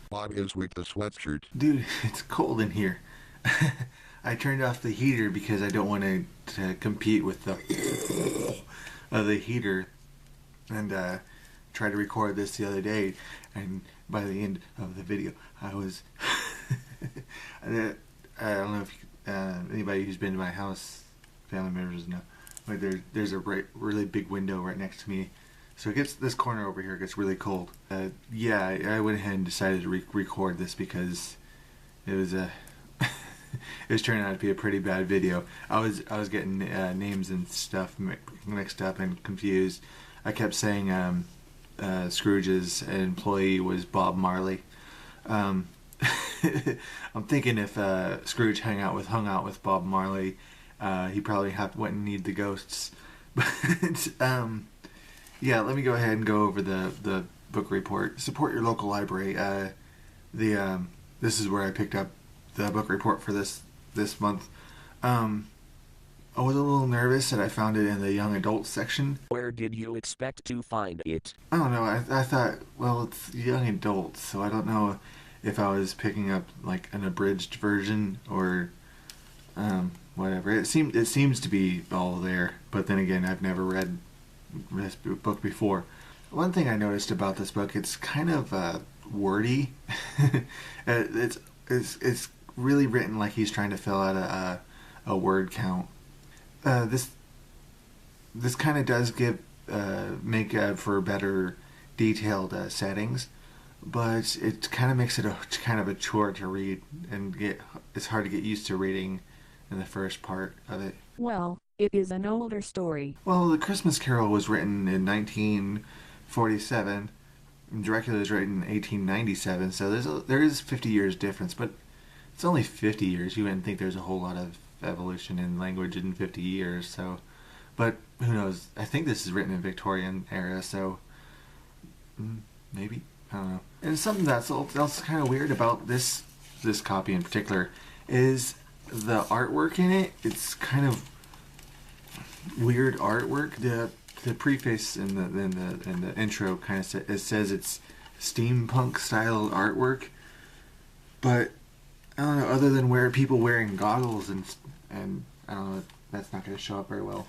What is with the sweatshirt? Dude, it's cold in here. I turned off the heater because I don't want to compete with the of the heater, and tried to record this the other day, and by the end of the video I was I don't know if anybody who's been to my house, family members know, like there's a really big window right next to me, so it gets, this corner over here gets really cold. Yeah, I went ahead and decided to record this because it was a it was turning out to be a pretty bad video. I was getting names and stuff mixed up and confused. I kept saying Scrooge's employee was Bob Marley. I'm thinking if Scrooge hung out with Bob Marley, he probably wouldn't need the ghosts. But yeah, let me go ahead and go over the book report. Support your local library. This is where I picked up the book report for this month. I was a little nervous that I found it in the young adult section. Where did you expect to find it? I don't know. I thought, well, it's young adult, so I don't know if I was picking up like an abridged version or whatever. It seems to be all there, but then again, I've never read this book before. One thing I noticed about this book, it's kind of wordy. It's really written like he's trying to fill out a word count. This kind of does make for better detailed settings, but it kind of makes it kind of a chore to read, and it's hard to get used to reading in the first part of it. Well, it is an older story. Well, The Christmas Carol was written in 1947, and Dracula was written in 1897, so there is 50 years difference, but it's only 50 years. You wouldn't think there's a whole lot of evolution in language in 50 years, so, but who knows? I think this is written in Victorian era, so maybe, I don't know. And something that's also kind of weird about this copy in particular is the artwork in it. It's kind of weird artwork. The preface in the intro kind of it says it's steampunk style artwork, but I don't know, other than people wearing goggles and I don't know, that's not going to show up very well.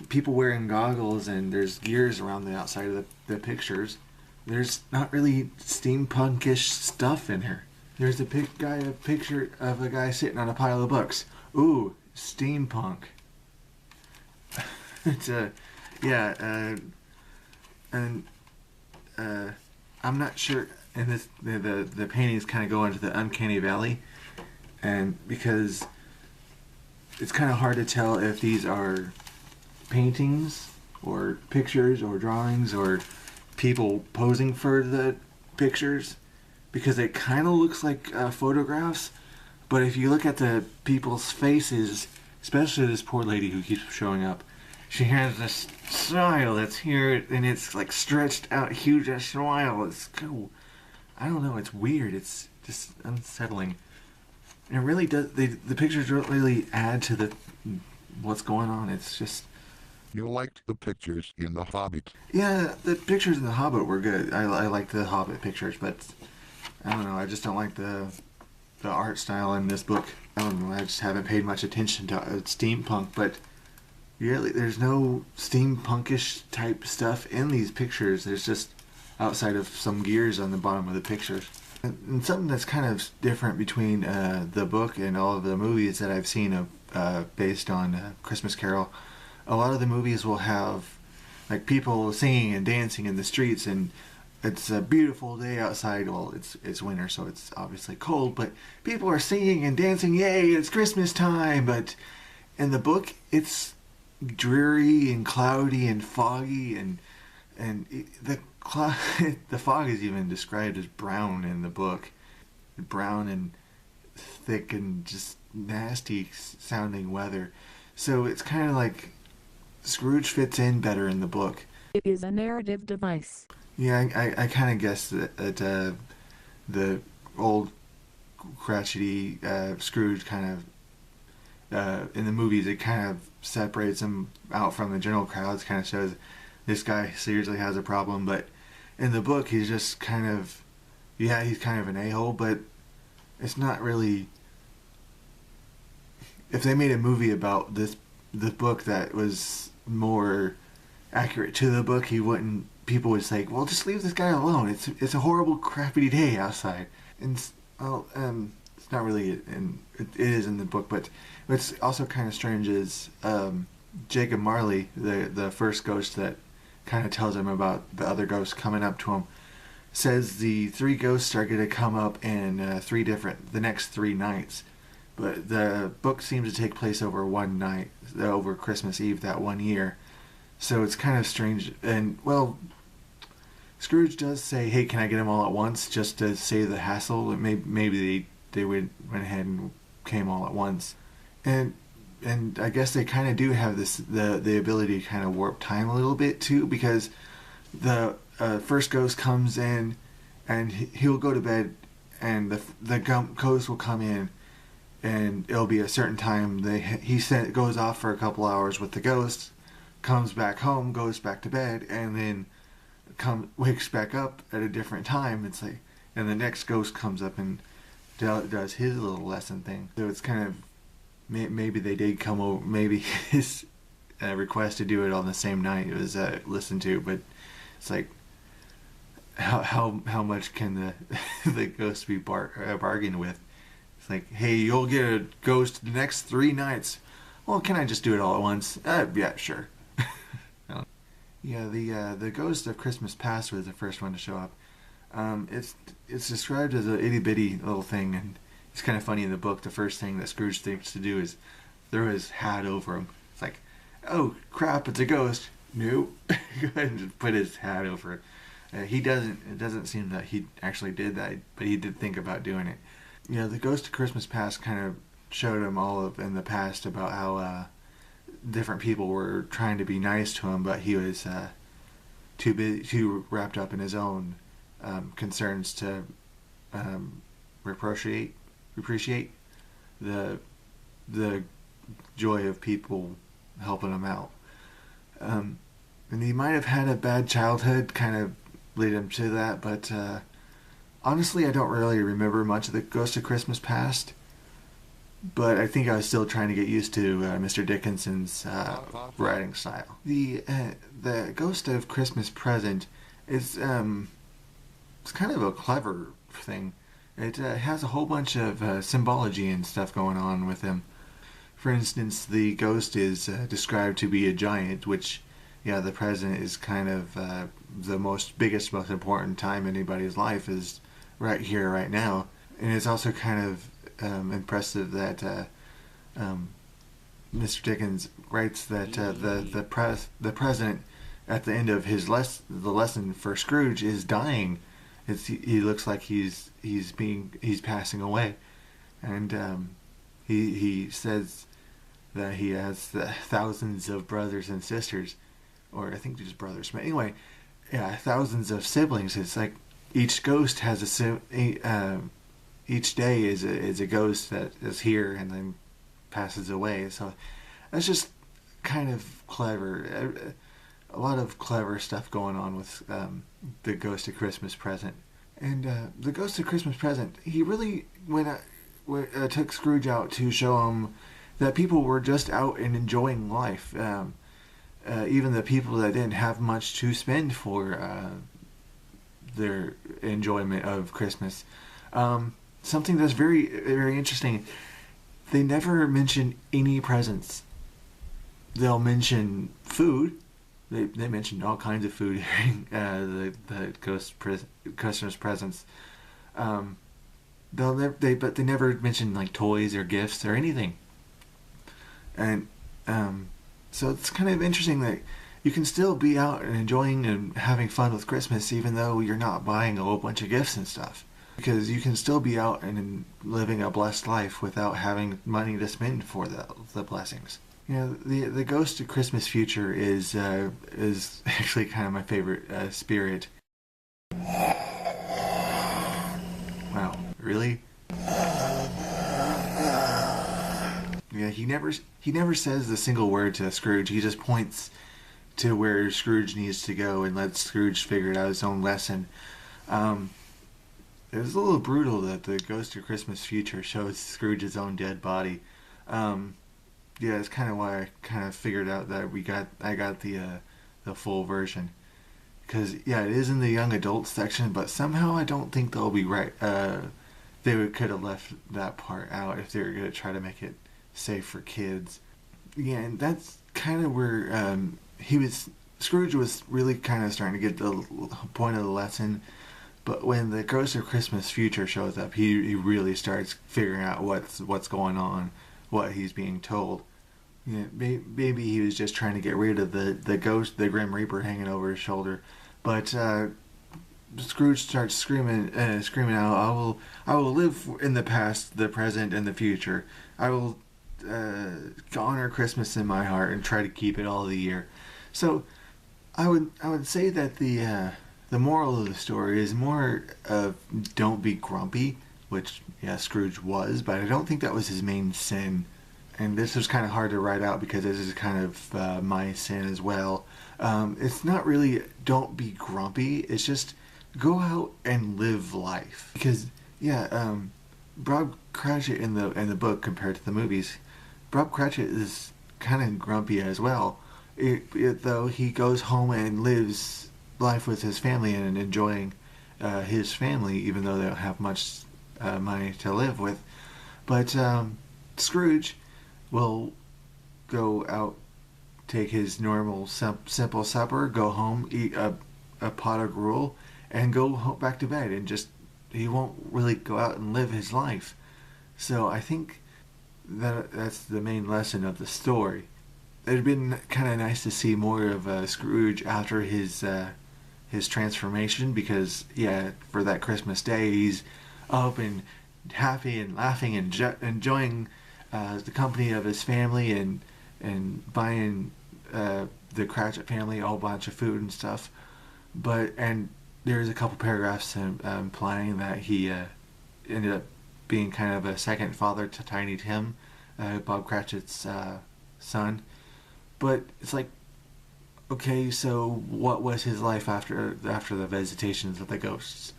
People wearing goggles, and there's gears around the outside of the pictures. There's not really steampunkish stuff in here. There's a picture of a guy sitting on a pile of books. Ooh, steampunk. It's yeah, and I'm not sure. And the paintings kind of go into the uncanny valley, and because it's kind of hard to tell if these are paintings or pictures or drawings or people posing for the pictures, because it kind of looks like photographs. But if you look at the people's faces, especially this poor lady who keeps showing up, she has this smile that's here, and it's like stretched out, huge smile. It's cool. I don't know, it's weird. It's just unsettling. And it really does. The pictures don't really add to what's going on. It's just. You liked the pictures in The Hobbit. Yeah, the pictures in The Hobbit were good. I liked the Hobbit pictures, but I don't know. I just don't like the art style in this book. I don't know. I just haven't paid much attention to steampunk, but really, there's no steampunkish type stuff in these pictures. There's just outside of some gears on the bottom of the pictures. And something that's kind of different between the book and all of the movies that I've seen based on Christmas Carol, a lot of the movies will have like people singing and dancing in the streets, and it's a beautiful day outside. Well, it's winter, so it's obviously cold, but people are singing and dancing. Yay, it's Christmas time! But in the book, it's dreary and cloudy and foggy, and the fog is even described as brown in the book. Brown and thick and just nasty sounding weather. So it's kind of like Scrooge fits in better in the book. It is a narrative device. Yeah, I kind of guessed that the old crotchety Scrooge kind of in the movies, it kind of separates him out from the general crowds, kind of shows this guy seriously has a problem, but in the book he's just kind of yeah, he's kind of an a-hole, but it's not really. If they made a movie about this book that was more accurate to the book, he wouldn't. People would say, "Well, just leave this guy alone. It's a horrible, crappy day outside." And well, it's not really, and it is in the book, but what's also kind of strange is Jacob Marley, the first ghost that kind of tells him about the other ghosts coming up to him, says the three ghosts are going to come up in the next 3 nights. But the book seems to take place over one night, over Christmas Eve that one year. So it's kind of strange. And, well, Scrooge does say, hey, can I get them all at once, just to save the hassle? Maybe they went ahead and came all at once. And I guess they kind of do have the ability to kind of warp time a little bit, too, because the first ghost comes in, and he'll go to bed, and the ghost will come in, and it'll be a certain time. He goes off for a couple hours with the ghost, comes back home, goes back to bed, and then wakes back up at a different time. It's like, and the next ghost comes up and does his little lesson thing. So it's kind of, maybe they did come over. Maybe his request to do it on the same night was listened to, but it's like, how much can the ghost be bargained with? It's like, hey, you'll get a ghost the next 3 nights. Well, can I just do it all at once? Yeah, sure. Yeah, the ghost of Christmas Past was the first one to show up. It's described as a itty bitty little thing, and it's kind of funny in the book. The first thing that Scrooge thinks to do is throw his hat over him. It's like, oh crap, it's a ghost. Nope. Go ahead and just put his hat over it. It doesn't seem that he actually did that, but he did think about doing it. You know, the Ghost of Christmas Past kind of showed him all of in the past about how different people were trying to be nice to him, but he was too wrapped up in his own concerns to appreciate the joy of people helping him out. And he might have had a bad childhood, kind of lead him to that, but honestly, I don't really remember much of the Ghost of Christmas Past. But I think I was still trying to get used to Mr. Dickenson's writing style. The Ghost of Christmas Present is it's kind of a clever thing. It has a whole bunch of symbology and stuff going on with him. For instance, the ghost is described to be a giant, which, yeah, the present is kind of the most important time in anybody's life is right here, right now. And it's also kind of impressive that Mr. Dickens writes that the present at the end of the lesson for Scrooge is dying. He looks like he's passing away, and he says that he has thousands of brothers and sisters, or I think just brothers. But anyway, yeah, thousands of siblings. It's like each ghost has each day is a ghost that is here and then passes away. So that's just kind of clever. A lot of clever stuff going on with the Ghost of Christmas Present. And the Ghost of Christmas Present, he really took Scrooge out to show him that people were just out and enjoying life. Even the people that didn't have much to spend for their enjoyment of Christmas. Something that's very, very interesting. They never mention any presents. They'll mention food. They mention all kinds of food during the Christmas presents. But they never mention like toys or gifts or anything. And so it's kind of interesting that you can still be out and enjoying and having fun with Christmas even though you're not buying a whole bunch of gifts and stuff. Because you can still be out and living a blessed life without having money to spend for the blessings. You know, the Ghost of Christmas Future is actually kind of my favorite spirit. Wow, really? Yeah, he never says the single word to Scrooge. He just points to where Scrooge needs to go and lets Scrooge figure out his own lesson. it was a little brutal that the Ghost of Christmas Future shows Scrooge's own dead body. Yeah, it's kind of why I kind of figured out that I got the full version. Because yeah, it is in the young adult section, but somehow I don't think they'll be right. Could have left that part out if they were gonna try to make it safe for kids. Yeah, and that's kind of where Scrooge was really kind of starting to get the point of the lesson. But when the Ghost of Christmas Future shows up, he really starts figuring out what's going on, what he's being told. Yeah, maybe he was just trying to get rid of the ghost, the Grim Reaper hanging over his shoulder. But Scrooge starts screaming out, I will live in the past, the present, and the future. I will honor Christmas in my heart and try to keep it all the year. So I would say that the moral of the story is more of don't be grumpy, which yeah, Scrooge was, but I don't think that was his main sin. And this was kind of hard to write out because this is kind of my sin as well. It's not really don't be grumpy. It's just go out and live life. Because yeah, Bob Cratchit in the book compared to the movies, Bob Cratchit is kind of grumpy as well. Though he goes home and lives life with his family and enjoying his family, even though they don't have much money to live with. But Scrooge will go out, take his normal simple supper, go home, eat a pot of gruel, and go back to bed, and just he won't really go out and live his life. So I think that's the main lesson of the story. It'd been kind of nice to see more of Scrooge after his transformation, because yeah, for that Christmas day he's up and happy and laughing and enjoying the company of his family and buying the Cratchit family a whole bunch of food and stuff. And there's a couple paragraphs implying that he ended up being kind of a second father to Tiny Tim, Bob Cratchit's son. But it's like, okay, so what was his life after the visitations of the ghosts?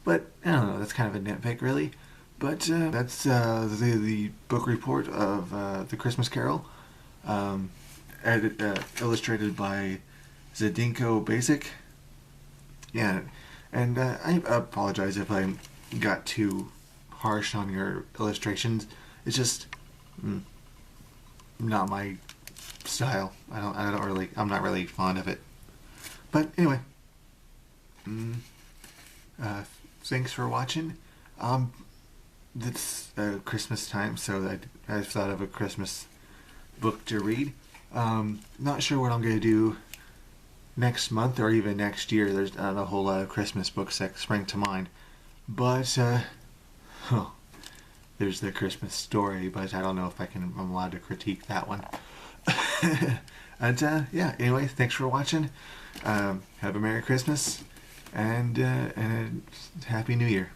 But I don't know, that's kind of a nitpick, really. But that's the book report of The Christmas Carol, illustrated by Zdenko Basic. Yeah, and I apologize if I got too harsh on your illustrations. It's just not my style. I'm not really fond of it. But anyway, thanks for watching. It's Christmas time, so I've thought of a Christmas book to read. Not sure what I'm going to do next month or even next year. There's not a whole lot of Christmas books that spring to mind. But, there's The Christmas Story, but I don't know if I'm allowed to critique that one. And, yeah, anyway, thanks for watching. Have a Merry Christmas and a Happy New Year.